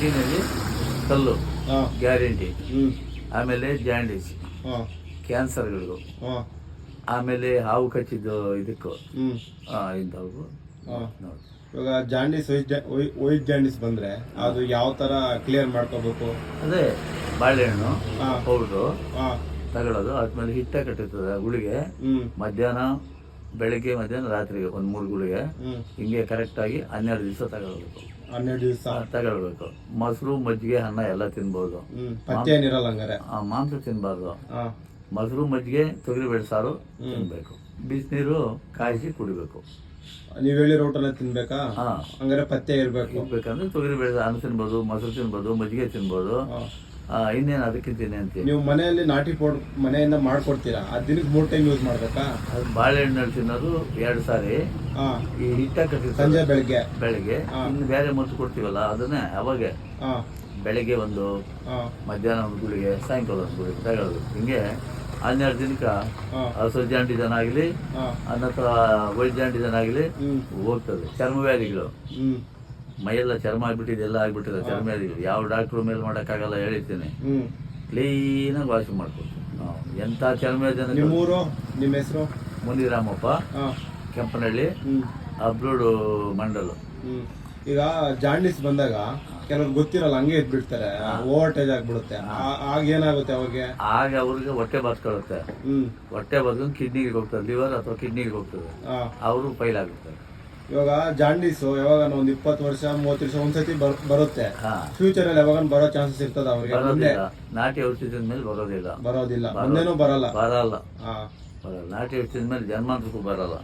ಕಿಡ್ನಿಯಲ್ಲಿ ಕಲ್ಲು ಗ್ಯಾರಂಟಿ, ಆಮೇಲೆ ಜಾಂಡೀಸ್, ಕ್ಯಾನ್ಸರ್ಗಳು, ಆಮೇಲೆ ಹಾವು ಕಚ್ಚಿದ್ದು ಇದಕ್ಕೂ ಇಂಥವು ನೋಡಿ. ಇವಾಗ ಜಾಂಡೀಸ್ ವೈಟ್ ಜಾಂಡೀಸ್ ಬಂದ್ರೆ ಅದು ಯಾವ ತರ ಕ್ಲಿಯರ್ ಮಾಡ್ಕೋಬೇಕು? ಅದೇ ಬಾಳೆಹಣ್ಣು ಪೌಡ್ರು ತಗೊಳ್ಳೋದು, ಆದ್ಮೇಲೆ ಹಿಟ್ಟ ಕಟ್ಟಿರ್ತದೆ ಗುಳಿಗೆ, ಮಧ್ಯಾಹ್ನ ಬೆಳಿಗ್ಗೆ ಮಧ್ಯಾಹ್ನ ರಾತ್ರಿಗೆ ಒಂದು 3 ಗುಳಿಗೆ ಹಿಂಗೆ ಕರೆಕ್ಟಾಗಿ 12 ದಿವಸ ತಗೊಳ್ಬೇಕು. 12 ದಿವಸ ತಗೊಳ್ಬೇಕು. ಮೊಸರು, ಮಜ್ಜಿಗೆ, ಅನ್ನ ಎಲ್ಲ ತಿನ್ಬೋದು. ಮಾಂಸ ತಿನ್ಬಾರ್ದು. ಮೊಸರು, ಮಜ್ಜಿಗೆ, ತೊಗರಿಬೇಳೆ ಸಾರು ತಿನ್ಬೇಕು. ಬಿಸಿನೀರು ಕಾಯಿಸಿ ಕುಡಿಬೇಕು. ನೀವ್ ಹೇಳಿರೋ ಊಟನ ತಿನ್ಬೇಕಾ? ಹಂಗಾರೆ ಪಥ್ಯ ಇರ್ಬೇಕಂದ್ರೆ ತೊಗರಿಬೇಳೆ ಅನ್ನ ತಿನ್ಬೋದು, ಮೊಸರು ತಿನ್ಬೋದು, ಮಜ್ಜಿಗೆ ತಿನ್ಬೋದು. ಇನ್ನೇನು ಅದಕ್ಕಿಂತ ಅಂತೀವಿ. ನೀವು ಮನೆಯಲ್ಲಿ ನಾಟಿ ಪೌಡರ್ ಮನೆಯಿಂದ ಮಾಡ್ಕೊಡ್ತೀರಾ? ದಿನಕ್ಕೆ 3 ಟೈಮ್ ಯೂಸ್ ಮಾಡ್ಬೇಕಾ? ಅದು ಬಾಳೆಹಣ್ಣಲ್ಲಿ ತಿನ್ನೋದು 2 ಸಾರಿ. ಈ ಹಿಟ್ಟ ಕಟ್ಟಿ ಸಂಜೆ ಬೆಳಿಗ್ಗೆ ಇನ್ನು ಬೇರೆ ಮದ್ದು ಕೊಡ್ತೀವಲ್ಲ ಅದನ್ನೇ ಅವಾಗೆ ಬೆಳಿಗ್ಗೆ ಒಂದು, ಮಧ್ಯಾಹ್ನ ಒಂದು ಗುಳಿಗೆ, ಸಾಯಂಕಾಲ ಒಂದು ಗುಳಿಗೆ ತಗೊಳ್ಬೇಕು. ಹಿಂಗೆ 12 ದಿನಕ್ಕೆ ಹಸು ಜಾಂಡಿಸನ್ ಆಗಲಿ ಅಥವಾ ವೈಟ್ ಜಾಂಡಿಸನ್ ಆಗಲಿ ಹೋಗ್ತದೆ. ಚರ್ಮ ವ್ಯಾಧಿಗಳು, ಮೈಯೆಲ್ಲ ಚರ್ಮ ಆಗ್ಬಿಟ್ಟಿದೆ, ಎಲ್ಲ ಆಗ್ಬಿಟ್ಟಿದೆ ಚರ್ಮ ವ್ಯಾಧಿಗಳು. ಯಾವ ಡಾಕ್ಟ್ರು ಮೇಲೆ ಮಾಡೋಕ್ಕಾಗಲ್ಲ, ಹೇಳಿರ್ತೀನಿ. ಕ್ಲೀನಾಗಿ ವಾಶ್ ಮಾಡ್ಕೊಡ್ತೀವಿ ನಾವು. ಎಂಥ ಚರ್ಮ ವ್ಯಾಧಿ. ನಿಮ್ಮ ಹೆಸರು? ಮುನಿರಾಮಪ್ಪ, ಕೆಂಪನಹಳ್ಳಿ, ಅಬ್ರೋಡು ಮಂಡಲು. ಈಗ ಜಾಂಡೀಸ್ ಬಂದಾಗ ಕೆಲವ್ರು ಗೊತ್ತಿರಲ್ಲ, ಹಂಗೆ ಇದ್ಬಿಡ್ತಾರೆ, ಓವರ್ಟೇಜ್ ಆಗ್ಬಿಡುತ್ತೆ. ಆಗ ಏನಾಗುತ್ತೆ ಅವಾಗ? ಆಗ ಅವ್ರಿಗೆ ಹೊಟ್ಟೆ ಬರ್ಸ್ಕೊಳ್ಳುತ್ತೆ. ಹೊಟ್ಟೆ ಬರ್ಕೊಂಡು ಕಿಡ್ನಿಗೆ ಹೋಗ್ತದೆ, ಲಿವರ್ ಅಥವಾ ಕಿಡ್ನಿಗೆ ಹೋಗ್ತದೆ, ಅವರು ಫೈಲ್ ಆಗುತ್ತೆ. ಇವಾಗ ಜಾಂಡೀಸ್ ಯಾವಾಗ ಒಂದು 20 ವರ್ಷ 30 ವರ್ಷ ಒಂದ್ಸತಿ ಬರುತ್ತೆ. ಫ್ಯೂಚರ್ ಅಲ್ಲಿ ಯಾವಾಗ ಬರೋ ಚಾನ್ಸಸ್ ಇರ್ತದ ಅವ್ರಿಗೆ? ನಾಟಿ ಔಷಧದ ಮೇಲೆ ಬರೋದಿಲ್ಲ. ಮುಂದೇನೂ ಬರಲ್ಲ. ನಾಟಿ ಔಷಧದ ಮೇಲೆ ಜನ್ಮಾಂತಕ್ಕೂ ಬರಲ್ಲ.